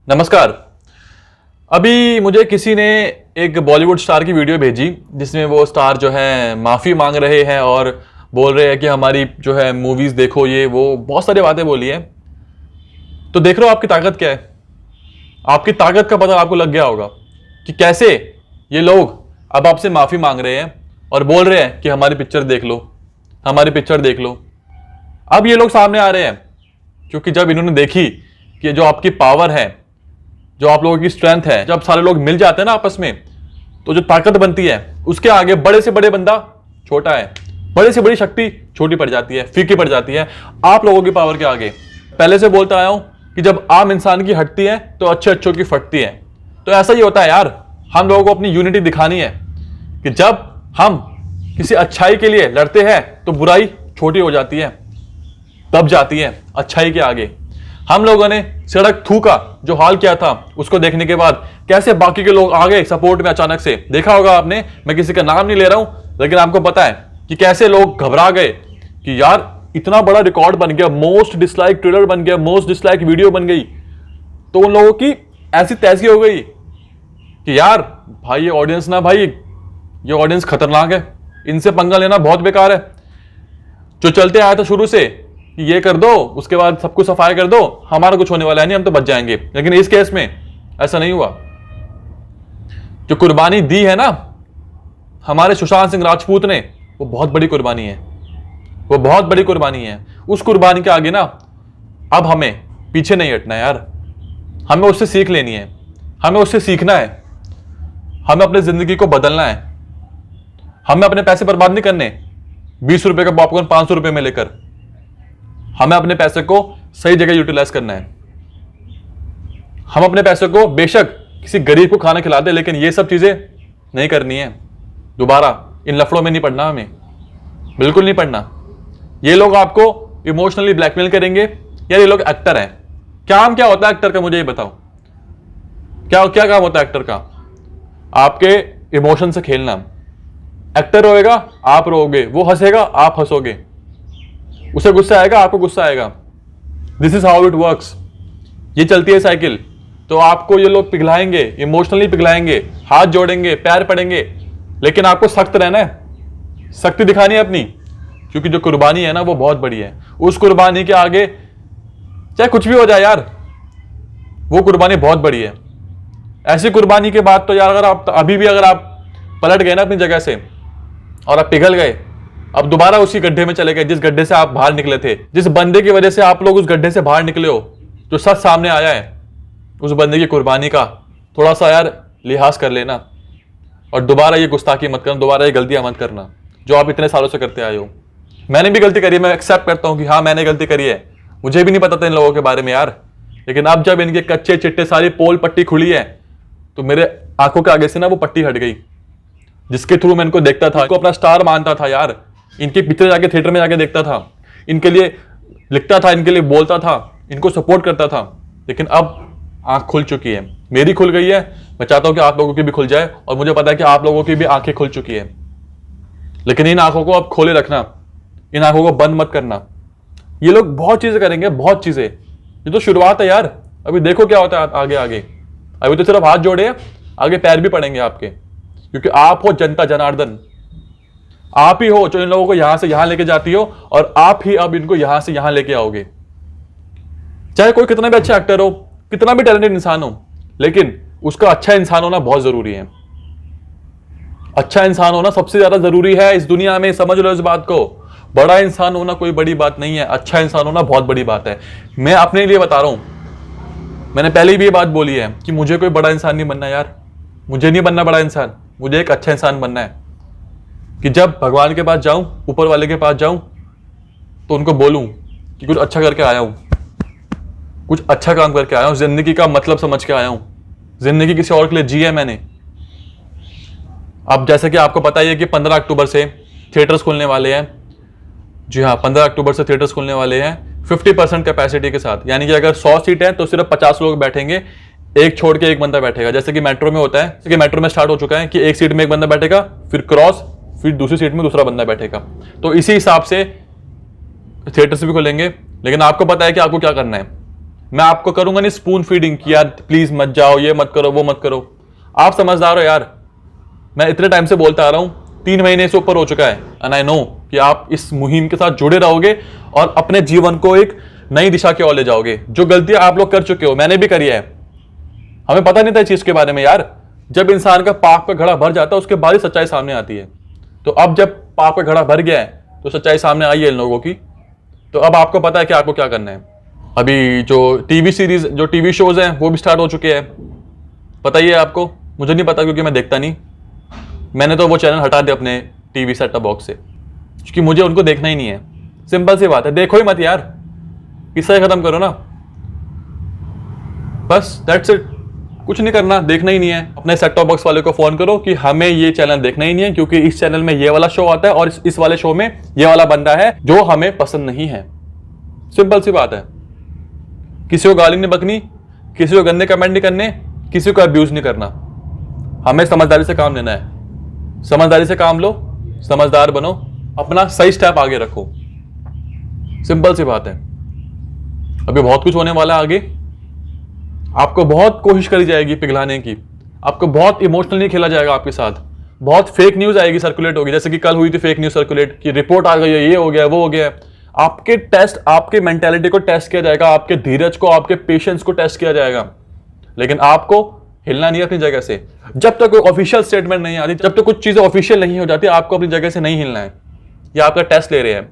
नमस्कार। अभी मुझे किसी ने एक बॉलीवुड स्टार की वीडियो भेजी जिसमें वो स्टार जो है माफ़ी मांग रहे हैं और बोल रहे हैं कि हमारी जो है मूवीज़ देखो, ये वो बहुत सारी बातें बोली है। तो देख रहे हो आपकी ताकत क्या है। आपकी ताकत का पता आपको लग गया होगा कि कैसे ये लोग अब आपसे माफ़ी मांग रहे हैं और बोल रहे हैं कि हमारी पिक्चर देख लो, हमारी पिक्चर देख लो। अब ये लोग सामने आ रहे हैं क्योंकि जब इन्होंने देखी कि जो आपकी पावर है, जो आप लोगों की स्ट्रेंथ है, जब सारे लोग मिल जाते हैं ना आपस में, तो जो ताकत बनती है उसके आगे बड़े से बड़े बंदा छोटा है, बड़े से बड़ी शक्ति छोटी पड़ जाती है, फीकी पड़ जाती है आप लोगों की पावर के आगे। पहले से बोलता आया हूं कि जब आम इंसान की हटती है तो अच्छे अच्छों की फटती है। तो ऐसा ही होता है यार, हम लोगों को अपनी यूनिटी दिखानी है कि जब हम किसी अच्छाई के लिए लड़ते हैं तो बुराई छोटी हो जाती है, दब जाती है अच्छाई के आगे। हम लोगों ने सड़क थू का जो हाल किया था उसको देखने के बाद कैसे बाकी के लोग आ गए सपोर्ट में। अचानक से देखा होगा आपने, मैं किसी का नाम नहीं ले रहा हूं, लेकिन आपको पता है कि कैसे लोग घबरा गए कि यार इतना बड़ा रिकॉर्ड बन गया, मोस्ट डिसलाइक ट्रेलर बन गया, मोस्ट डिसलाइक वीडियो बन गई। तो उन लोगों की ऐसी तैसी हो गई कि यार भाई ये ऑडियंस ना, भाई ये ऑडियंस खतरनाक है, इनसे पंगा लेना बहुत बेकार है। जो चलते आया था शुरू से कि ये कर दो, उसके बाद सब कुछ सफाई कर दो, हमारा कुछ होने वाला है नहीं, हम तो बच जाएंगे। लेकिन इस केस में ऐसा नहीं हुआ। जो कुर्बानी दी है ना हमारे सुशांत सिंह राजपूत ने, वो बहुत बड़ी कुर्बानी है, वो बहुत बड़ी कुर्बानी है। उस कुर्बानी के आगे ना अब हमें पीछे नहीं हटना है यार, हमें उससे सीख लेनी है, हमें उससे सीखना है, हमें अपनी जिंदगी को बदलना है। हमें अपने पैसे बर्बाद नहीं करने 20 रुपए का पॉपकॉर्न 500 रुपए में लेकर। हमें अपने पैसे को सही जगह यूटिलाइज करना है। हम अपने पैसे को बेशक किसी गरीब को खाना खिला दे, लेकिन ये सब चीजें नहीं करनी है। दोबारा इन लफड़ों में नहीं पड़ना, हमें बिल्कुल नहीं पड़ना। ये लोग आपको इमोशनली ब्लैकमेल करेंगे। यार ये लोग एक्टर हैं। काम क्या होता है एक्टर का, मुझे ये बताओ, क्या क्या काम होता है एक्टर का? आपके इमोशन से खेलना। एक्टर रोएगा आप रोओगे, वो हंसेगा आप हंसोगे, उसे गुस्सा आएगा आपको गुस्सा आएगा। This is how it works. ये चलती है साइकिल। तो आपको ये लोग पिघलाएंगे, इमोशनली पिघलाएंगे, हाथ जोड़ेंगे, पैर पड़ेंगे, लेकिन आपको सख्त रहना है, शक्ति दिखानी है अपनी, क्योंकि जो कुर्बानी है ना वो बहुत बड़ी है। उस कुर्बानी के आगे चाहे कुछ भी हो जाए यार, वो कुर्बानी बहुत बड़ी है। ऐसी कुर्बानी के बाद तो यार अगर आप अभी भी अगर आप पलट गए ना अपनी जगह से और आप पिघल गए, अब दोबारा उसी गड्ढे में चले गए जिस गड्ढे से आप बाहर निकले थे, जिस बंदे की वजह से आप लोग उस गड्ढे से बाहर निकले हो, जो सच सामने आया है, उस बंदे की कुर्बानी का थोड़ा सा यार लिहाज कर लेना और दोबारा ये गुस्ताखी मत करना, दोबारा ये गलतियां मत करना जो आप इतने सालों से करते आए हो। मैंने भी गलती करी है, मैं एक्सेप्ट करता हूं कि हाँ मैंने गलती करी है, मुझे भी नहीं पता था इन लोगों के बारे में यार। लेकिन अब जब इनके कच्चे चिट्टे सारी पोल पट्टी खुली है तो मेरे आंखों के आगे से ना वो पट्टी हट गई, जिसके थ्रू मैं इनको देखता था, इनको अपना स्टार मानता था यार। इनके पिक्चर जाके थिएटर में जाके देखता था, इनके लिए लिखता था, इनके लिए बोलता था, इनको सपोर्ट करता था। लेकिन अब आंख खुल चुकी है, मेरी खुल गई है। मैं चाहता हूं कि आप लोगों की भी खुल जाए और मुझे पता है कि आप लोगों की भी आंखें खुल चुकी है। लेकिन इन आंखों को अब खोले रखना, इन आंखों को बंद मत करना। ये लोग बहुत चीजें करेंगे, बहुत चीजें। ये तो शुरुआत है यार, अभी देखो क्या होता है आगे आगे। अभी तो सिर्फ हाथ जोड़े, आगे पैर भी पड़ेंगे आपके, क्योंकि आप हो जनता जनार्दन। आप ही हो जो इन लोगों को यहां से यहां लेके जाती हो और आप ही अब इनको यहां से यहां लेके आओगे। चाहे कोई कितना भी अच्छा एक्टर हो, कितना भी टैलेंटेड इंसान हो, लेकिन उसका अच्छा इंसान होना बहुत जरूरी है। अच्छा इंसान होना सबसे ज्यादा जरूरी है इस दुनिया में, समझ लो इस बात को। बड़ा इंसान होना कोई बड़ी बात नहीं है, अच्छा इंसान होना बहुत बड़ी बात है। मैं अपने लिए बता रहा हूं, मैंने पहले भी ये बात बोली है कि मुझे कोई बड़ा इंसान नहीं बनना यार, मुझे नहीं बनना बड़ा इंसान, मुझे एक अच्छा इंसान बनना है कि जब भगवान के पास जाऊं, ऊपर वाले के पास जाऊं, तो उनको बोलूं कि कुछ अच्छा करके आया हूं, कुछ अच्छा काम करके आया हूं, जिंदगी का मतलब समझ के आया हूं, जिंदगी किसी और के लिए जी है मैंने। अब जैसे कि आपको पता ही है कि 15 अक्टूबर से थिएटर्स खुलने वाले हैं। जी हाँ, 15 अक्टूबर से थिएटर्स खुलने वाले हैं 50% कैपेसिटी के साथ। यानी कि अगर 100 सीट है तो सिर्फ 50 लोग बैठेंगे, एक छोड़ के एक बंदा बैठेगा। जैसे कि मेट्रो में होता है, जैसे कि मेट्रो में स्टार्ट हो चुका है कि एक सीट में एक बंदा बैठेगा, फिर क्रॉस, फिर दूसरी सीट में दूसरा बंदा बैठेगा। तो इसी हिसाब से थिएटर्स भी खुलेंगे। लेकिन आपको पता है कि आपको क्या करना है। मैं आपको करूंगा नहीं स्पून फीडिंग कि यार प्लीज मत जाओ, ये मत करो, वो मत करो। आप समझदार हो यार, मैं इतने टाइम से बोलता आ रहा हूं, 3 महीने से ऊपर हो चुका है, एंड आई नो कि आप इस मुहिम के साथ जुड़े रहोगे और अपने जीवन को एक नई दिशा की ओर ले जाओगे। जो गलतियां आप लोग कर चुके हो, मैंने भी करी है। हमें पता नहीं था इस चीज के बारे में यार। जब इंसान का पाप का घड़ा भर जाता है उसके बाद ही सच्चाई सामने आती है। तो अब जब पाप का घड़ा भर गया है तो सच्चाई सामने आई है इन लोगों की। तो अब आपको पता है कि आपको क्या करना है। अभी जो टीवी सीरीज, जो टीवी शोज हैं वो भी स्टार्ट हो चुके हैं। पता ही है आपको, मुझे नहीं पता क्योंकि मैं देखता नहीं। मैंने तो वो चैनल हटा दिया अपने टीवी सेट टॉप बॉक्स से, क्योंकि मुझे उनको देखना ही नहीं है। सिंपल सी बात है, देखो ही मत यार, किस्सा ही खत्म करो ना, बस दैट्स इट। कुछ नहीं करना, देखना ही नहीं है। अपने सेट टॉप बॉक्स वाले को फोन करो कि हमें ये चैनल देखना ही नहीं है, क्योंकि इस चैनल में ये वाला शो आता है और इस वाले शो में ये वाला बंदा है जो हमें पसंद नहीं है। सिंपल सी बात है। किसी को गाली नहीं बकनी, किसी को गंदे कमेंट नहीं करने, किसी को अब्यूज नहीं करना। हमें समझदारी से काम लेना है। समझदारी से काम लो, समझदार बनो, अपना सही स्टेप आगे रखो। सिंपल सी बात है। अभी बहुत कुछ होने वाला है आगे। आपको बहुत कोशिश करी जाएगी पिघलाने की, आपको बहुत इमोशनली खेला जाएगा आपके साथ, बहुत फेक न्यूज आएगी, सर्कुलेट होगी। जैसे कि कल हुई थी फेक न्यूज सर्कुलेट कि रिपोर्ट आ गई है, ये हो गया, वो हो गया। आपके टेस्ट, आपके मेंटेलिटी को टेस्ट किया जाएगा, आपके धीरज को, आपके पेशेंस को टेस्ट किया जाएगा। लेकिन आपको हिलना नहीं अपनी जगह से। जब तक कोई ऑफिशियल स्टेटमेंट नहीं आती, जब तक कुछ चीजें ऑफिशियल नहीं हो जाती, आपको अपनी जगह से नहीं हिलना है। ये आपका टेस्ट ले रहे हैं,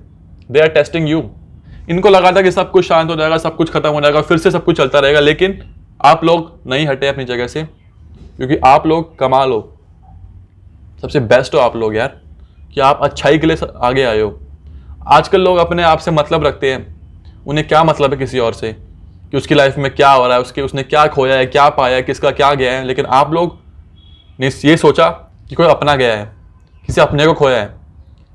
दे आर टेस्टिंग यू। इनको लगा था कि सब कुछ शांत हो जाएगा, सब कुछ खत्म हो जाएगा, फिर से सब कुछ चलता रहेगा। लेकिन आप लोग नहीं हटे अपनी जगह से, क्योंकि आप लोग कमाल हो, सबसे बेस्ट हो आप लोग यार, कि आप अच्छाई के लिए आगे आए हो। आजकल लोग अपने आप से मतलब रखते हैं, उन्हें क्या मतलब है किसी और से, कि उसकी लाइफ में क्या हो रहा है, उसने क्या खोया है, क्या पाया है, किसका क्या गया है। लेकिन आप लोग ने ये सोचा कि कोई अपना गया है, किसी अपने को खोया है,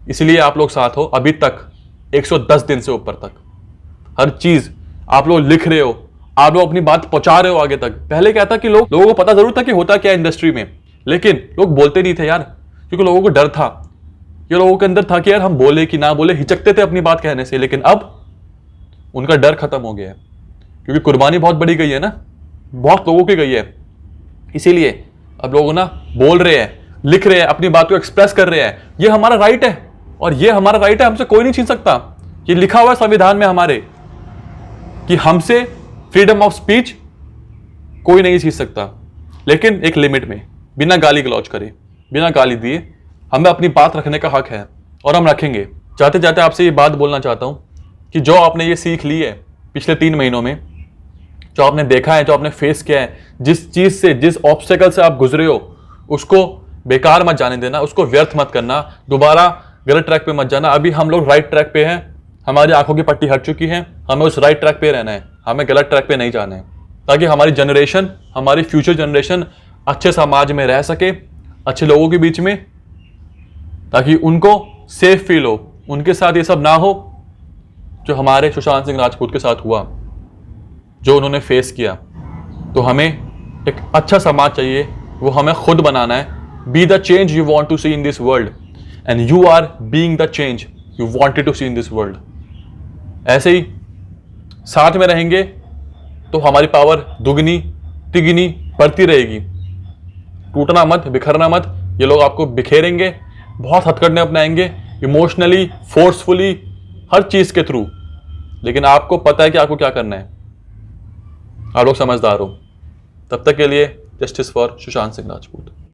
इसलिए आप लोग साथ हो अभी तक, 110 दिन से ऊपर तक। हर चीज आप लोग लिख रहे हो, आप लोग अपनी बात पहुंचा रहे हो आगे तक। पहले क्या था कि लोगों को पता जरूर था कि होता क्या इंडस्ट्री में, लेकिन लोग बोलते नहीं थे यार, क्योंकि लोगों को डर था। ये लोगों के अंदर था कि यार हम बोले कि ना बोले, हिचकते थे अपनी बात कहने से। लेकिन अब उनका डर खत्म हो गया है, क्योंकि कुर्बानी बहुत बड़ी गई है ना, बहुत लोगों की गई है। इसीलिए अब लोग ना बोल रहे हैं, लिख रहे हैं, अपनी बात को एक्सप्रेस कर रहे हैं। ये हमारा राइट है, और ये हमारा राइट है, हमसे कोई नहीं छीन सकता। ये लिखा हुआ है संविधान में हमारे कि हमसे फ्रीडम ऑफ स्पीच कोई नहीं छीन सकता, लेकिन एक लिमिट में, बिना गाली गलौज करे, बिना गाली दिए हमें अपनी बात रखने का हक है, और हम रखेंगे। जाते जाते आपसे ये बात बोलना चाहता हूं कि जो आपने ये सीख ली है पिछले 3 महीनों में, जो आपने देखा है, जो आपने फेस किया है, जिस चीज से, जिस ऑब्स्टेकल से आप गुजरे हो, उसको बेकार मत जाने देना, उसको व्यर्थ मत करना, दोबारा गलत ट्रैक पे मत जाना। अभी हम लोग राइट ट्रैक पे हैं, हमारी आंखों की पट्टी हट चुकी है, हमें उस राइट ट्रैक पे रहना है, हमें गलत ट्रैक पे नहीं जाना है, ताकि हमारी जनरेशन, हमारी फ्यूचर जनरेशन अच्छे समाज में रह सके, अच्छे लोगों के बीच में, ताकि उनको सेफ फील हो, उनके साथ ये सब ना हो जो हमारे सुशांत सिंह राजपूत के साथ हुआ, जो उन्होंने फेस किया। तो हमें एक अच्छा समाज चाहिए, वो हमें खुद बनाना है। Be the change you want to see in this world, and you are being the change you wanted to see in this world. ऐसे ही साथ में रहेंगे तो हमारी पावर दुगनी तिगनी बढ़ती रहेगी। टूटना मत, बिखरना मत। ये लोग आपको बिखेरेंगे, बहुत हथकंडे अपनाएंगे, इमोशनली, फोर्सफुली, हर चीज के थ्रू। लेकिन आपको पता है कि आपको क्या करना है, आप लोग समझदार हो। तब तक के लिए जस्टिस फॉर सुशांत सिंह राजपूत।